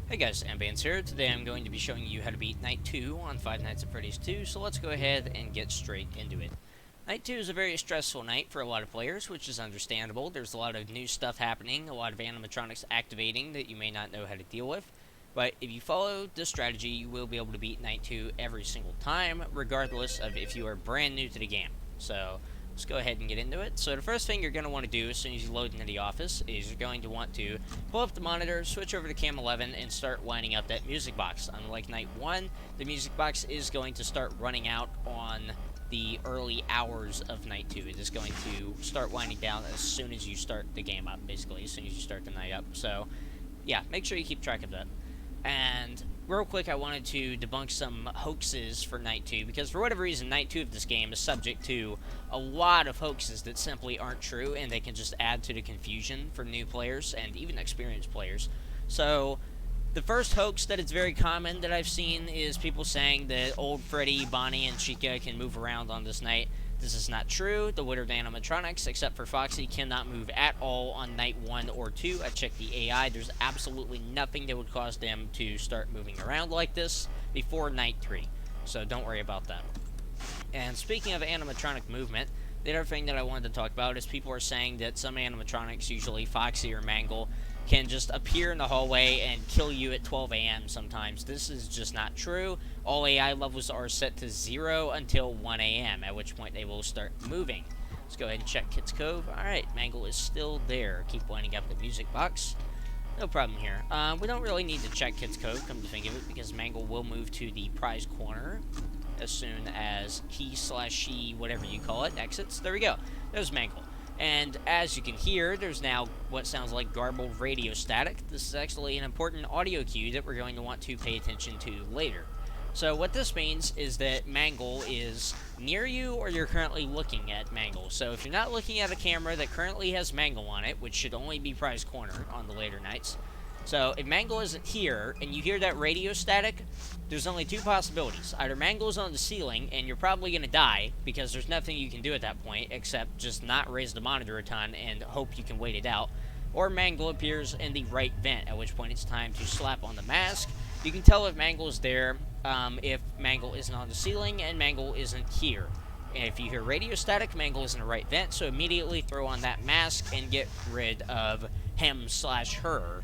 Hey guys, Ambience here. Today I'm going to be showing you how to beat Night 2 on Five Nights at Freddy's 2, so let's go ahead and get straight into it. Night 2 is a very stressful night for a lot of players, which is understandable. There's a lot of new stuff happening, a lot of animatronics activating that you may not know how to deal with. But if you follow this strategy, you will be able to beat Night 2 every single time, regardless of if you are brand new to the game. So, let's go ahead and get into it. So the first thing you're going to want to do as soon as you load into the office is you're going to want to pull up the monitor, switch over to cam 11, and start lining up that music box. Unlike Night 1, the music box is going to start running out on the early hours of Night 2. It is going to start winding down as soon as you start the game up, basically, as soon as you start the night up. So, yeah, make sure you keep track of that. And real quick, I wanted to debunk some hoaxes for Night 2, because for whatever reason, Night 2 of this game is subject to a lot of hoaxes that simply aren't true, and they can just add to the confusion for new players and even experienced players. So, the first hoax that is very common that I've seen is people saying that old Freddy, Bonnie, and Chica can move around on this night. This is not true. The withered animatronics, except for Foxy, cannot move at all on Night 1 or 2. I checked the AI. There's absolutely nothing that would cause them to start moving around like this before Night 3. So don't worry about that. And speaking of animatronic movement, the other thing that I wanted to talk about is people are saying that some animatronics, usually Foxy or Mangle, can just appear in the hallway and kill you at 12 a.m. sometimes. This is just not true. All AI levels are set to 0 until 1 a.m., at which point they will start moving. Let's go ahead and check Kit's Cove. Alright, Mangle is still there. Keep lining up the music box. No problem here. We don't really need to check Kit's Cove, come to think of it, because Mangle will move to the prize corner as soon as he/she, whatever you call it, exits. There we go. There's Mangle. And as you can hear, there's now what sounds like garbled radio static. This is actually an important audio cue that we're going to want to pay attention to later. So what this means is that Mangle is near you, or you're currently looking at Mangle. So if you're not looking at a camera that currently has Mangle on it, which should only be prize corner on the later nights. So if Mangle isn't here, and you hear that radio static, there's only two possibilities. Either Mangle's on the ceiling, and you're probably going to die, because there's nothing you can do at that point, except just not raise the monitor a ton and hope you can wait it out. Or Mangle appears in the right vent, at which point it's time to slap on the mask. You can tell if Mangle is there, if Mangle isn't on the ceiling, and Mangle isn't here. And if you hear radio static, Mangle is in the right vent, so immediately throw on that mask and get rid of him/her.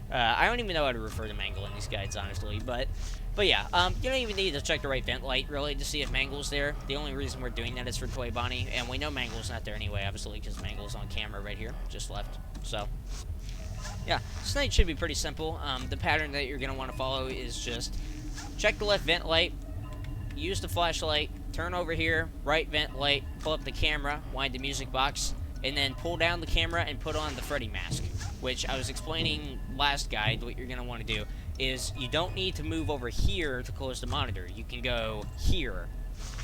I don't even know how to refer to Mangle in these guides, honestly, but yeah, you don't even need to check the right vent light, really, to see if Mangle's there. The only reason we're doing that is for Toy Bonnie, and we know Mangle's not there anyway, obviously, because Mangle's on camera right here, just left, so, yeah, this night should be pretty simple. The pattern that you're going to want to follow is just check the left vent light, use the flashlight, turn over here, right vent light, pull up the camera, wind the music box, and then pull down the camera and put on the Freddy mask, which I was explaining last guide. What you're going to want to do is you don't need to move over here to close the monitor. You can go here,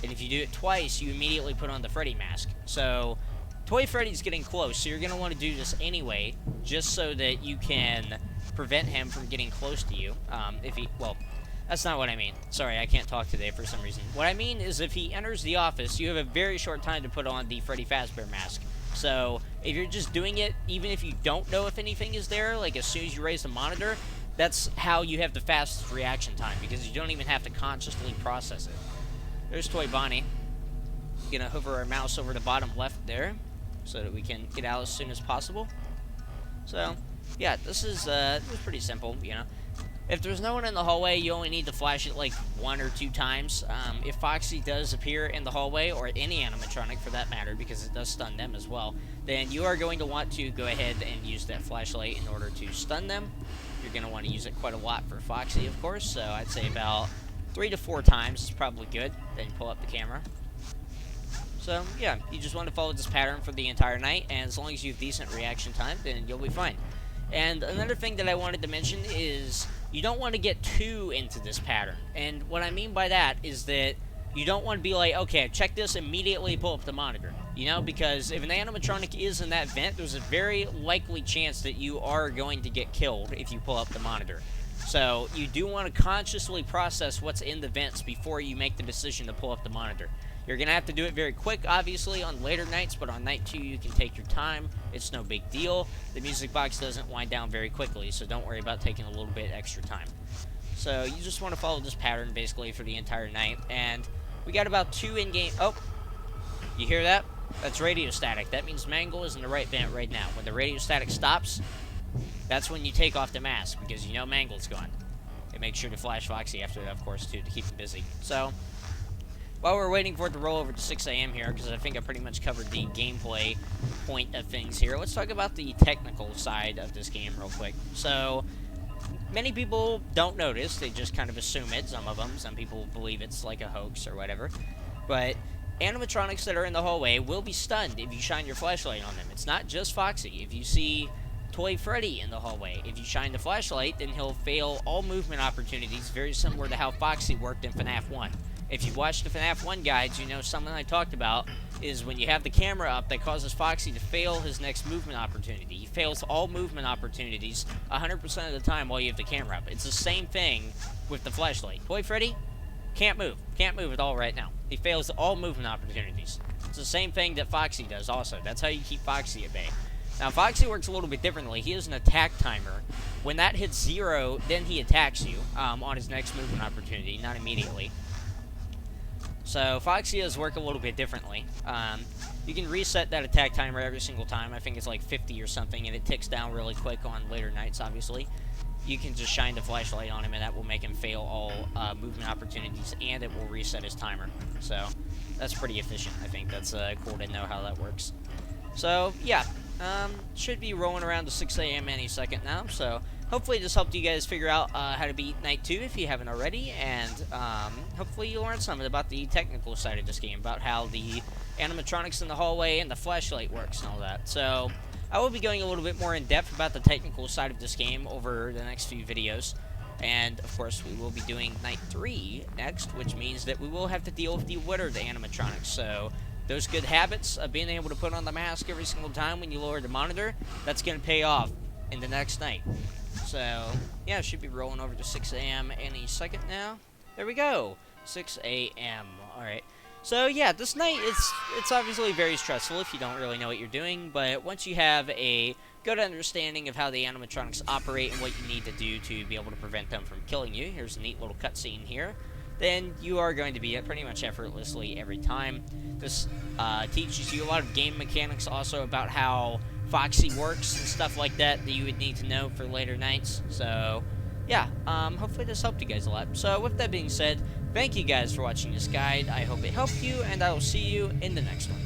and if you do it twice, you immediately put on the Freddy mask. So Toy Freddy's getting close, so you're going to want to do this anyway, just so that you can prevent him from getting close to you. Well, that's not what I mean. Sorry, I can't talk today for some reason. What I mean is if he enters the office, you have a very short time to put on the Freddy Fazbear mask. So, if you're just doing it, even if you don't know if anything is there, like as soon as you raise the monitor, that's how you have the fastest reaction time, because you don't even have to consciously process it. There's Toy Bonnie. Gonna hover our mouse over the bottom left there, so that we can get out as soon as possible. So, yeah, this is pretty simple, you know. If there's no one in the hallway, you only need to flash it like 1 or 2 times. If Foxy does appear in the hallway, or any animatronic for that matter, because it does stun them as well, then you are going to want to go ahead and use that flashlight in order to stun them. You're going to want to use it quite a lot for Foxy, of course, so I'd say about 3 to 4 times is probably good. Then you pull up the camera. So, yeah, you just want to follow this pattern for the entire night, and as long as you have decent reaction time, then you'll be fine. And another thing that I wanted to mention is you don't want to get too into this pattern. And what I mean by that is that you don't want to be like, okay, check this, immediately pull up the monitor. You know, because if an animatronic is in that vent, there's a very likely chance that you are going to get killed if you pull up the monitor. So you do want to consciously process what's in the vents before you make the decision to pull up the monitor. You're going to have to do it very quick, obviously, on later nights, but on night 2, you can take your time. It's no big deal. The music box doesn't wind down very quickly, so don't worry about taking a little bit extra time. So you just want to follow this pattern, basically, for the entire night. And we got about 2 in-game... Oh, you hear that? That's radio static. That means Mangle is in the right vent right now. When the radio static stops, that's when you take off the mask, because you know Mangle's gone. And make sure to flash Foxy after that, of course, too, to keep him busy. So, while we're waiting for it to roll over to 6 a.m. here, because I think I pretty much covered the gameplay point of things here, let's talk about the technical side of this game real quick. So, many people don't notice. They just kind of assume it, some of them. Some people believe it's like a hoax or whatever. But animatronics that are in the hallway will be stunned if you shine your flashlight on them. It's not just Foxy. If you see Toy Freddy in the hallway, if you shine the flashlight, then he'll fail all movement opportunities, very similar to how Foxy worked in FNaF 1. If you watched the FNaF 1 guides, you know something I talked about is when you have the camera up, that causes Foxy to fail his next movement opportunity. He fails all movement opportunities 100% of the time while you have the camera up. It's the same thing with the flashlight. Toy Freddy can't move. Can't move at all right now. He fails all movement opportunities. It's the same thing that Foxy does also. That's how you keep Foxy at bay. Now, Foxy works a little bit differently. He has an attack timer. When that hits 0, then he attacks you on his next movement opportunity, not immediately. So, Foxy does work a little bit differently. You can reset that attack timer every single time. I think it's like 50 or something, and it ticks down really quick on later nights, obviously. You can just shine the flashlight on him, and that will make him fail all movement opportunities, and it will reset his timer. So, that's pretty efficient. I think that's cool to know how that works. So, yeah. Should be rolling around to 6 a.m. any second now, so hopefully this helped you guys figure out how to beat Night 2 if you haven't already, and hopefully you learned something about the technical side of this game, about how the animatronics in the hallway and the flashlight works and all that. So, I will be going a little bit more in depth about the technical side of this game over the next few videos, and of course we will be doing Night 3 next, which means that we will have to deal with the Wittered animatronics, so those good habits of being able to put on the mask every single time when you lower the monitor, that's going to pay off in the next night. So, yeah, it should be rolling over to 6 a.m. any second now. There we go. 6 a.m. Alright. So, yeah, this night, it's obviously very stressful if you don't really know what you're doing, but once you have a good understanding of how the animatronics operate and what you need to do to be able to prevent them from killing you, here's a neat little cutscene here, then you are going to beat it pretty much effortlessly every time. This teaches you a lot of game mechanics also about how Foxy works and stuff like that that you would need to know for later nights. So, yeah, hopefully this helped you guys a lot. So, with that being said, thank you guys for watching this guide. I hope it helped you, and I will see you in the next one.